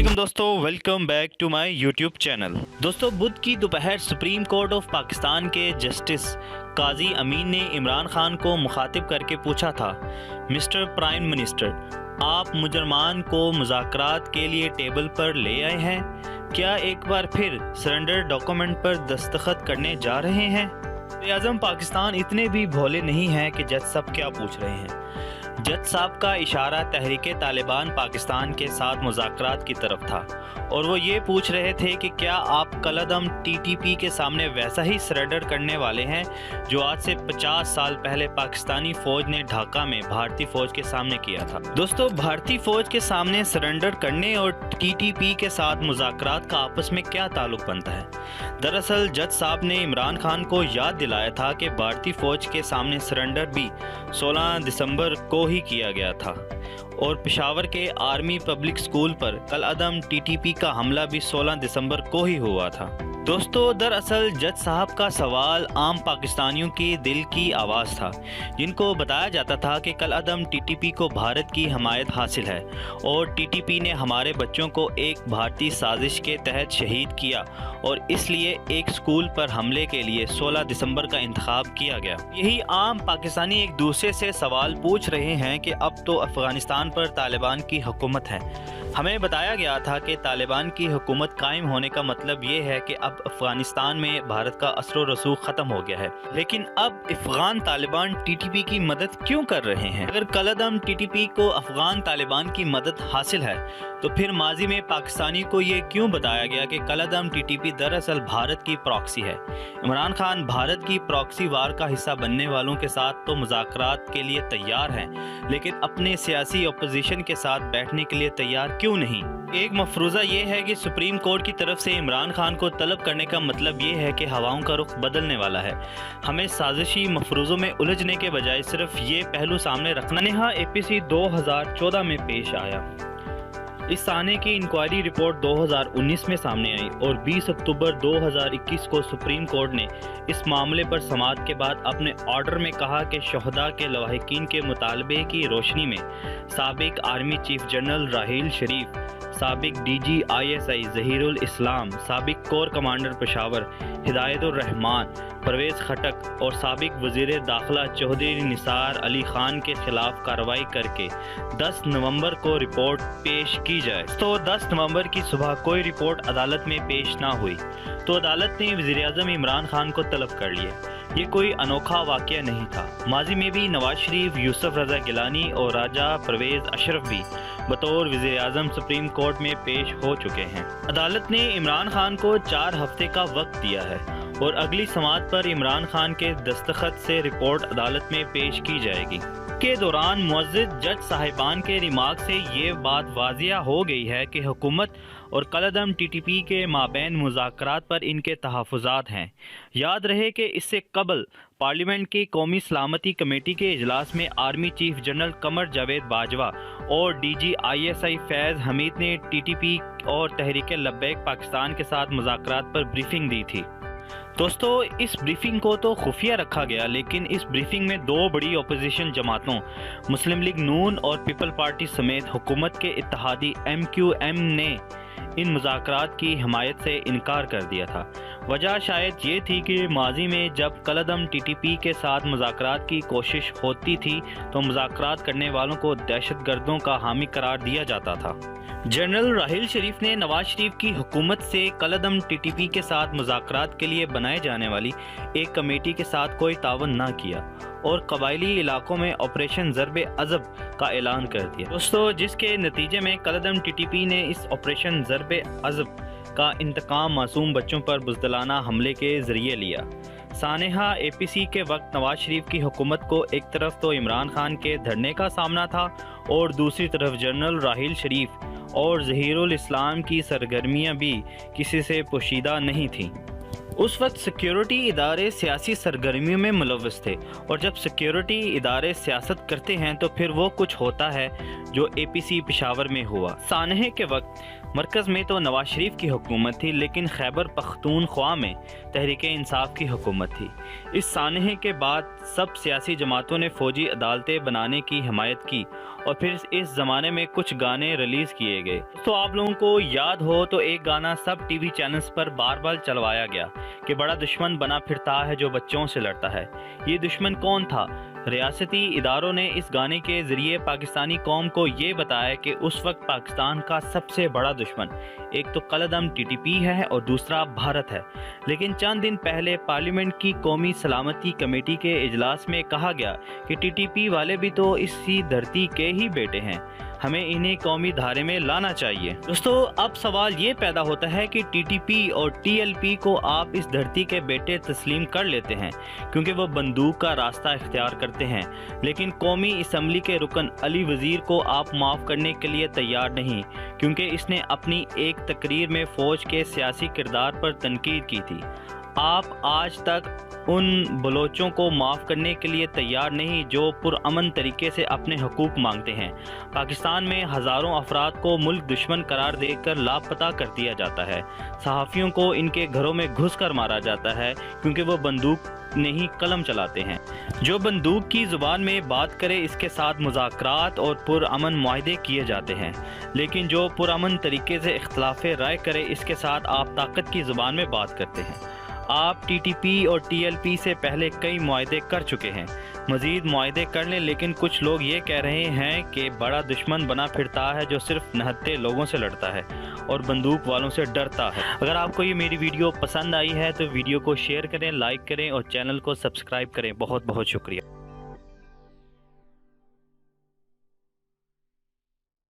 अस्सलामुअलैकुम दोस्तों, welcome back to my YouTube channel. दोस्तों, बुध की दोपहर सुप्रीम कोर्ट ऑफ पाकिस्तान के जस्टिस काजी अमीन ने इमरान खान को मुखातिब करके पूछा था, मिस्टर प्राइम मिनिस्टर, आप मुजरमान को मुज़ाकरात के लिए टेबल पर ले आए हैं? क्या एक बार फिर सरेंडर डॉक्यूमेंट पर दस्तखत करने जा रहे हैं? वज़ीर-ए-आज़म पाकिस्तान इतने भी भोले नहीं हैं कि जज साहब क्या पूछ रहे हैं। जज साहब का इशारा तहरीके तालिबान पाकिस्तान के साथ मुज़ाकरात की तरफ था और वो ये पूछ रहे थे कि क्या आप कलअदम टीटीपी के सामने वैसा ही सरेंडर करने वाले हैं जो आज से 50 साल पहले पाकिस्तानी फ़ौज ने ढाका में भारतीय फ़ौज के सामने किया था। दोस्तों, भारतीय फ़ौज के सामने सरेंडर करने और टीटीपी के साथ मुज़ाकरात का आपस में क्या ताल्लुक़ बनता है? दरअसल जज साहब ने इमरान खान को याद दिलाया था कि भारतीय फ़ौज के सामने सरेंडर भी 16 दिसंबर को ही किया गया था और पेशावर के आर्मी पब्लिक स्कूल पर कलअदम टीटीपी का हमला भी 16 दिसंबर को ही हुआ था। दोस्तों, दरअसल जज साहब का सवाल आम पाकिस्तानियों के दिल की आवाज़ था, जिनको बताया जाता था कि कलअदम टीटीपी को भारत की हमायत हासिल है और टीटीपी ने हमारे बच्चों को एक भारतीय साजिश के तहत शहीद किया और इसलिए एक स्कूल पर हमले के लिए 16 दिसंबर का इंतखाब किया गया। यही आम पाकिस्तानी एक दूसरे से सवाल पूछ रहे हैं कि अब तो अफ़गानिस्तान पर तालिबान की हुकूमत है। हमें बताया गया था कि तालिबान की हुकूमत कायम होने का मतलब ये है कि अब अफ़गानिस्तान में भारत का असर व रसूख ख़त्म हो गया है। लेकिन अब अफ़गान तालिबान टीटीपी की मदद क्यों कर रहे हैं? अगर कलअदम टीटीपी को अफ़गान तालिबान की मदद हासिल है तो फिर माजी में पाकिस्तानी को ये क्यों बताया गया कि कलअदम टीटीपी दरअसल भारत की प्रॉक्सी है? इमरान खान भारत की प्रॉक्सी वार का हिस्सा बनने वालों के साथ तो मुज़ाकरात के लिए तैयार हैं, लेकिन अपने सियासी अपोजिशन के साथ बैठने के लिए तैयार क्यों नहीं? एक मफरूज़ा ये है कि सुप्रीम कोर्ट की तरफ से इमरान खान को तलब करने का मतलब ये है कि हवाओं का रुख बदलने वाला है। हमें साजिशी मफरूज़ों में उलझने के बजाय सिर्फ ये पहलू सामने रखना। नेहा APC 2014 में पेश आया। इस थाने की इंक्वायरी रिपोर्ट 2019 में सामने आई और 20 अक्टूबर 2021 को सुप्रीम कोर्ट ने इस मामले पर समाअत के बाद अपने ऑर्डर में कहा कि शोहदा के लवाहिकीन के मुतालबे की रोशनी में साबिक आर्मी चीफ जनरल राहील शरीफ, साबिक DG ISI ज़हीरुल इस्लाम, साबिक कोर कमांडर पेशावर हिदायतुर रहमान, परवेज़ खटक और साबिक वज़ीर दाखिला चौधरी निसार अली खान के खिलाफ कार्रवाई करके 10 नवंबर को रिपोर्ट पेश की जाए। तो 10 नवंबर की सुबह कोई रिपोर्ट अदालत में पेश ना हुई तो अदालत ने वज़ीर-ए-आज़म इमरान खान को तलब कर लिया। ये कोई अनोखा वाक़या नहीं था। माजी में भी नवाज शरीफ, यूसुफ रज़ा गिलानी और राजा परवेज़ अशरफ भी बतौर वज़ीर-ए-आज़म सुप्रीम कोर्ट में पेश हो चुके हैं। अदालत ने इमरान खान को 4 हफ्ते का वक्त दिया है और अगली समाअत पर इमरान खान के दस्तखत से रिपोर्ट अदालत में पेश की जाएगी। के दौरान मुअज़्ज़िज़ जज साहिबान के रिमार्क से ये बात वाज़िया हो गई है कि हुकूमत और कलअदम टीटीपी के माबैन मुज़ाकरात पर इनके तहफ़्फ़ुज़ात हैं। याद रहे कि इससे कबल पार्लियामेंट की कौमी सलामती कमेटी के इजलास में army chief general Qamar Javed Bajwa और DG ISI फैज़ हमीद ने टीटीपी और तहरीक लब्बैक पाकिस्तान के साथ मुज़ाकरात पर ब्रीफिंग दी थी। दोस्तों, इस ब्रीफिंग को तो खुफिया रखा गया, लेकिन इस ब्रीफिंग में 2 बड़ी अपोजिशन जमातों मुस्लिम लीग नून और पीपल पार्टी समेत हुकूमत के इत्तेहादी MQM ने इन मुज़ाकरात की हमायत से इनकार कर दिया था। वजह शायद ये थी कि माजी में जब कलअदम टीटीपी के साथ मुज़ाकरात की कोशिश होती थी तो मुज़ाकरात करने वालों को दहशतगर्दों का हामी करार दिया जाता था। जनरल राहील शरीफ ने नवाज शरीफ की हुकूमत से कलअदम टीटीपी के साथ मुज़ाकरात के लिए बनाए जाने वाली एक कमेटी के साथ कोई तावन ना किया और कबायली इलाकों में ऑपरेशन ज़रबे अज़ब का ऐलान कर दिया। दोस्तों, जिसके नतीजे में कलअदम टीटीपी ने इस ऑपरेशन ज़रबे अज़ब का इंतकाम मासूम बच्चों पर बुज़दिलाना हमले के ज़रिए लिया। सानेहा APC के वक्त नवाज शरीफ की हुकूमत को एक तरफ तो इमरान खान के धरने का सामना था और दूसरी तरफ जनरल राहील शरीफ और ज़हीरुल इस्लाम की सरगर्मियां भी किसी से पोशीदा नहीं थीं। उस वक्त सिक्योरिटी इदारे सियासी सरगर्मियों में मुलव्वस थे और जब सिक्योरिटी इदारे सियासत करते हैं तो फिर वो कुछ होता है जो APC पेशावर में हुआ। सानहे के वक्त मरकज़ में तो नवाज शरीफ की हुकूमत थी, लेकिन खैबर पख्तूनख्वा में तहरीक इंसाफ की हुकूमत थी। इस सानहे के बाद सब सियासी जमातों ने फ़ौजी अदालतें बनाने की हिमायत की और फिर इस ज़माने में कुछ गाने रिलीज़ किए गए। तो आप लोगों को याद हो तो एक गाना सब टीवी चैनल्स पर बार बार चलवाया गया कि बड़ा दुश्मन बना फिरता है जो बच्चों से लड़ता है। ये दुश्मन कौन था? रियासती इदारों ने इस गाने के ज़रिए पाकिस्तानी कौम को ये बताया कि उस वक्त पाकिस्तान का सबसे बड़ा दुश्मन एक तो कलअदम TTP है और दूसरा भारत है। लेकिन चंद दिन पहले पार्लियामेंट की कौमी सलामती कमेटी के इजलास में कहा गया कि TTP वाले भी तो इसी धरती के ही बेटे हैं, हमें इन्हें कौमी धारे में लाना चाहिए। दोस्तों, अब सवाल ये पैदा होता है कि TTP और TLP को आप इस धरती के बेटे तस्लीम कर लेते हैं क्योंकि वो बंदूक का रास्ता इख्तियार करते हैं, लेकिन कौमी असम्बली के रुकन अली वज़ीर को आप माफ़ करने के लिए तैयार नहीं क्योंकि इसने अपनी एक तकरीर में फ़ौज के सियासी किरदार पर तनकीद की थी। आप आज तक उन बलोचों को माफ़ करने के लिए तैयार नहीं जो पुरअमन तरीके से अपने हकूक़ मांगते हैं। पाकिस्तान में हज़ारों अफराद को मुल्क दुश्मन करार देकर लापता कर दिया जाता है। सहाफ़ियों को इनके घरों में घुस कर मारा जाता है क्योंकि वो बंदूक नहीं कलम चलाते हैं। जो बंदूक की ज़ुबान में बात करे इसके साथ मुज़ाकरात और पुरअमन मुआहदे किए जाते हैं, लेकिन जो पुरअमन तरीके से इख्तिलाफ़ राय करे इसके साथ आप ताकत की ज़ुबान में बात करते हैं। आप TTP और TLP से पहले कई मुआहदे कर चुके हैं, मज़ीद मुआहदे कर लें, लेकिन कुछ लोग ये कह रहे हैं कि बड़ा दुश्मन बना फिरता है जो सिर्फ निहत्थे लोगों से लड़ता है और बंदूक वालों से डरता है। अगर आपको ये मेरी वीडियो पसंद आई है तो वीडियो को शेयर करें, लाइक करें और चैनल को सब्सक्राइब करें। बहुत बहुत शुक्रिया।